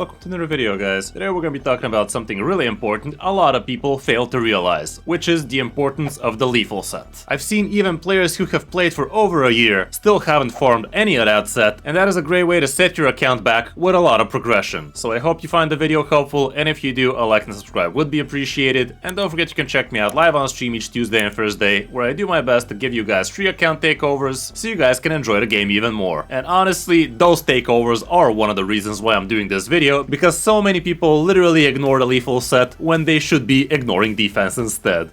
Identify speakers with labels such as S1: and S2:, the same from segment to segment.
S1: Welcome to another video, guys. Today we're gonna be talking about something really important a lot of people fail to realize, which is the importance of the lethal set. I've seen even players who have played for over a year still haven't farmed any of that set, and that is a great way to set your account back with a lot of progression. So I hope you find the video helpful, and if you do, a like and subscribe would be appreciated. And don't forget you can check me out live on stream each Tuesday and Thursday, where I do my best to give you guys free account takeovers so you guys can enjoy the game even more. And honestly, those takeovers are one of the reasons why I'm doing this video, because so many people literally ignore the lethal set when they should be ignoring defense instead.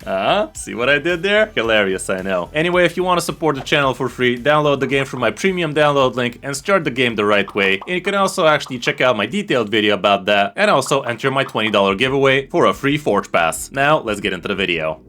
S1: See what I did there? Hilarious, I know. Anyway, if you want to support the channel for free, download the game from my premium download link and start the game the right way. And you can also actually check out my detailed video about that, and also enter my $20 giveaway for a free Forge Pass. Now, let's get into the video.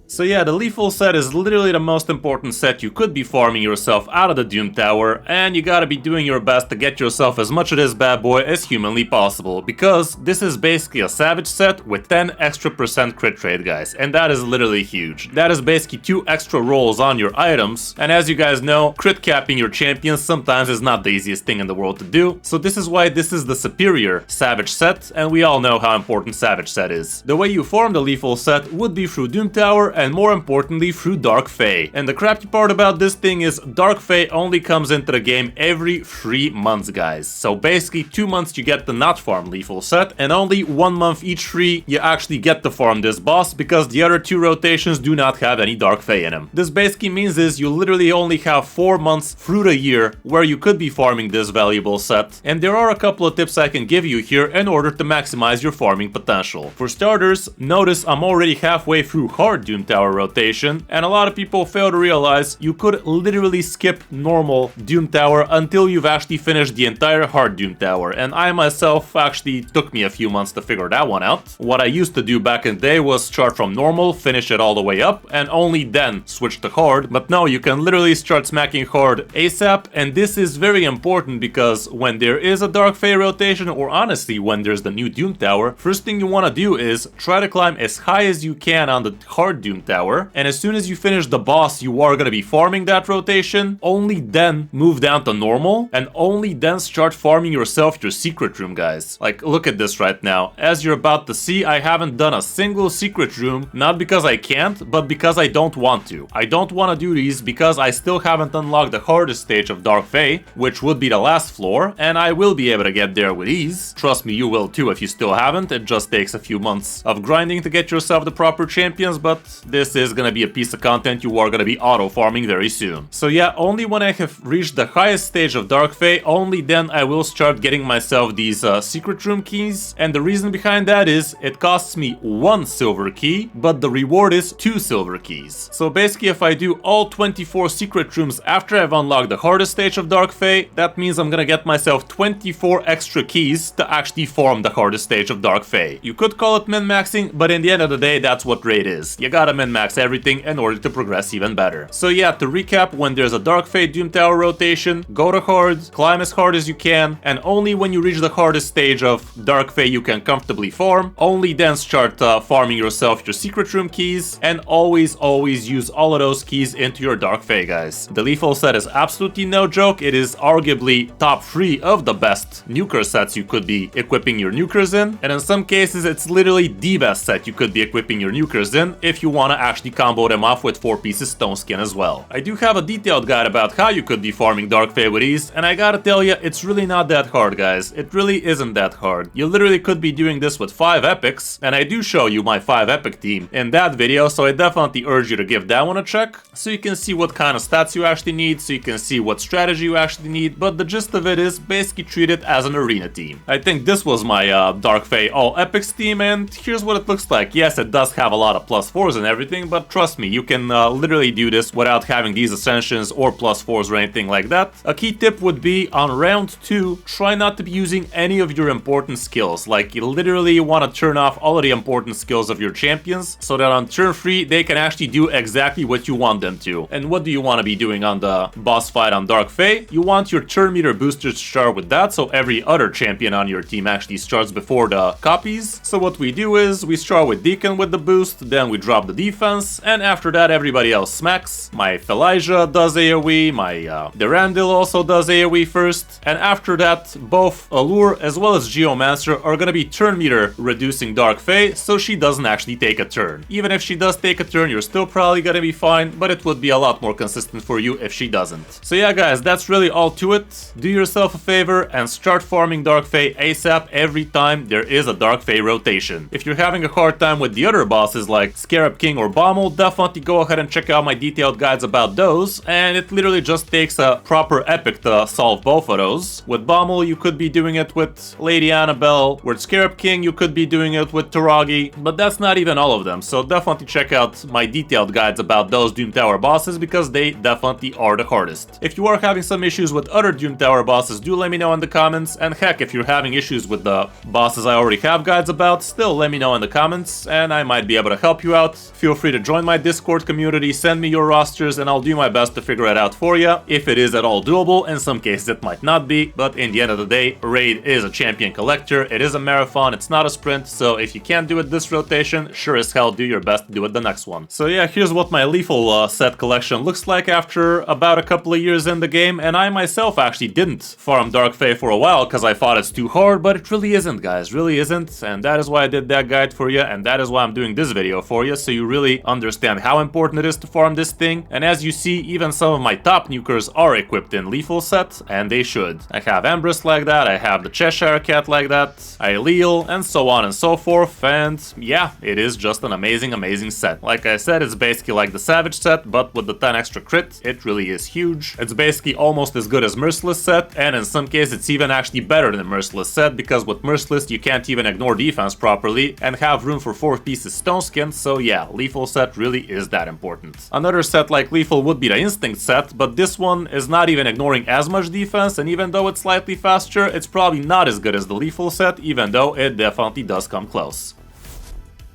S1: So yeah, the lethal set is literally the most important set you could be farming yourself out of the Doom Tower, and you gotta be doing your best to get yourself as much of this bad boy as humanly possible, because this is basically a savage set with 10% extra crit rate, guys, and that is literally huge. That is basically 2 extra rolls on your items, and as you guys know, crit capping your champions sometimes is not the easiest thing in the world to do, so this is why this is the superior savage set, and we all know how important savage set is. The way you farm the lethal set would be through Doom Tower, and more importantly through Dark Fae. And the crappy part about this thing is Dark Fae only comes into the game every 3 months, guys. So basically 2 months you get the not farm lethal set, and only 1 month each 3 you actually get to farm this boss, because the other 2 rotations do not have any Dark Fae in them. This basically means is you literally only have 4 months through the year where you could be farming this valuable set, and there are a couple of tips I can give you here in order to maximize your farming potential. For starters, notice I'm already halfway through hard Doom Tower rotation, and a lot of people fail to realize you could literally skip normal Doom Tower until you've actually finished the entire hard Doom Tower, and I myself actually took me a few months to figure that one out. What I used to do back in the day was start from normal, finish it all the way up, and only then switch to hard, but no, you can literally start smacking hard ASAP, and this is very important because when there is a Dark Fae rotation, or honestly when there's the new Doom Tower, first thing you want to do is try to climb as high as you can on the hard Doom Tower, and as soon as you finish the boss you are going to be farming that rotation, only then move down to normal, and only then start farming yourself your secret room, guys. Like, look at this right now. As you're about to see, I haven't done a single secret room, not because I can't, but because I don't want to. I don't want to do these because I still haven't unlocked the hardest stage of Dark Fae, which would be the last floor, and I will be able to get there with ease. Trust me, you will too if you still haven't. It just takes a few months of grinding to get yourself the proper champions, but this is gonna be a piece of content you are gonna be auto farming very soon. So yeah, only when I have reached the highest stage of Dark Fae, only then I will start getting myself these secret room keys, and the reason behind that is it costs me 1 silver key, but the reward is 2 silver keys. So basically if I do all 24 secret rooms after I've unlocked the hardest stage of Dark Fae, that means I'm gonna get myself 24 extra keys to actually farm the hardest stage of Dark Fae. You could call it min-maxing, but in the end of the day that's what raid is. You gotta min-max everything in order to progress even better. So yeah, to recap, when there's a Dark Fae Doom Tower rotation, go to hard, climb as hard as you can, and only when you reach the hardest stage of Dark Fae you can comfortably farm, only then start farming yourself your secret room keys, and always use all of those keys into your Dark Fae, guys. The lethal set is absolutely no joke. It is arguably top 3 of the best nuker sets you could be equipping your nukers in, and in some cases it's literally the best set you could be equipping your nukers in if you want to actually combo them off with 4 pieces stone skin as well. I do have a detailed guide about how you could be farming Dark Fae with ease, and I gotta tell you, it's really not that hard, guys. It really isn't that hard. You literally could be doing this with 5 epics, and I do show you my 5 epic team in that video, so I definitely urge you to give that one a check, so you can see what kind of stats you actually need, so you can see what strategy you actually need, but the gist of it is basically treat it as an arena team. I think this was my Dark Fae all epics team, and here's what it looks like. Yes, it does have a lot of +4s and everything, but trust me, you can literally do this without having these ascensions or +4s or anything like that. A key tip would be on round 2, try not to be using any of your important skills. Like, you literally want to turn off all of the important skills of your champions so that on turn 3 they can actually do exactly what you want them to. And what do you want to be doing on the boss fight on Dark Fae? You want your turn meter boosters to start with that, so every other champion on your team actually starts before the copies. So what we do is we start with Deacon with the boost, then we drop the defense, and after that everybody else smacks. My Felijah does AoE, my Durandal also does AoE first, and after that both Allure as well as Geomancer are gonna be turn meter reducing Dark Fae, so she doesn't actually take a turn. Even if she does take a turn, you're still probably gonna be fine, but it would be a lot more consistent for you if she doesn't. So yeah guys, that's really all to it. Do yourself a favor and start farming Dark Fae ASAP every time there is a Dark Fae rotation. If you're having a hard time with the other bosses like Scarab King or Bommel, definitely go ahead and check out my detailed guides about those, and it literally just takes a proper epic to solve both of those. With Bommel you could be doing it with Lady Annabelle, with Scarab King you could be doing it with Taragi, but that's not even all of them, so definitely check out my detailed guides about those Doom Tower bosses because they definitely are the hardest. If you are having some issues with other Doom Tower bosses, do let me know in the comments, and heck, if you're having issues with the bosses I already have guides about, still let me know in the comments and I might be able to help you out. Feel free to join my Discord community, send me your rosters and I'll do my best to figure it out for you, if it is at all doable. In some cases it might not be, but in the end of the day, Raid is a champion collector, it is a marathon, it's not a sprint, so if you can't do it this rotation, sure as hell do your best to do it the next one. So yeah, here's what my lethal set collection looks like after about a couple of years in the game, and I myself actually didn't farm Dark Fae for a while because I thought it's too hard, but it really isn't guys, really isn't, and that is why I did that guide for you, and that is why I'm doing this video for you, so you really understand how important it is to farm this thing. And as you see, even some of my top nukers are equipped in lethal set, and they should. I have Empress like that, I have the Cheshire Cat like that, Aileal, and so on and so forth, and yeah, it is just an amazing set. Like I said, it's basically like the Savage set, but with the 10 extra crit, it really is huge. It's basically almost as good as Merciless set, and in some cases it's even actually better than Merciless set, because with Merciless you can't even ignore defense properly and have room for 4 pieces Stone Skin, so yeah, Lethal set really is that important. Another set like Lethal would be the Instinct set, but this one is not even ignoring as much defense, and even though it's slightly faster, it's probably not as good as the Lethal set, even though it definitely does come close.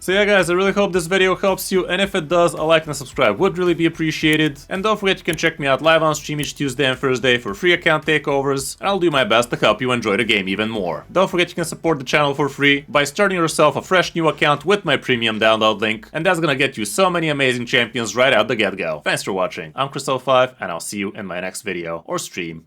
S1: So yeah guys, I really hope this video helps you, and if it does, a like and a subscribe would really be appreciated. And don't forget you can check me out live on stream each Tuesday and Thursday for free account takeovers, and I'll do my best to help you enjoy the game even more. Don't forget you can support the channel for free by starting yourself a fresh new account with my premium download link, and that's gonna get you so many amazing champions right out the get-go. Thanks for watching, I'm Chris05, and I'll see you in my next video or stream.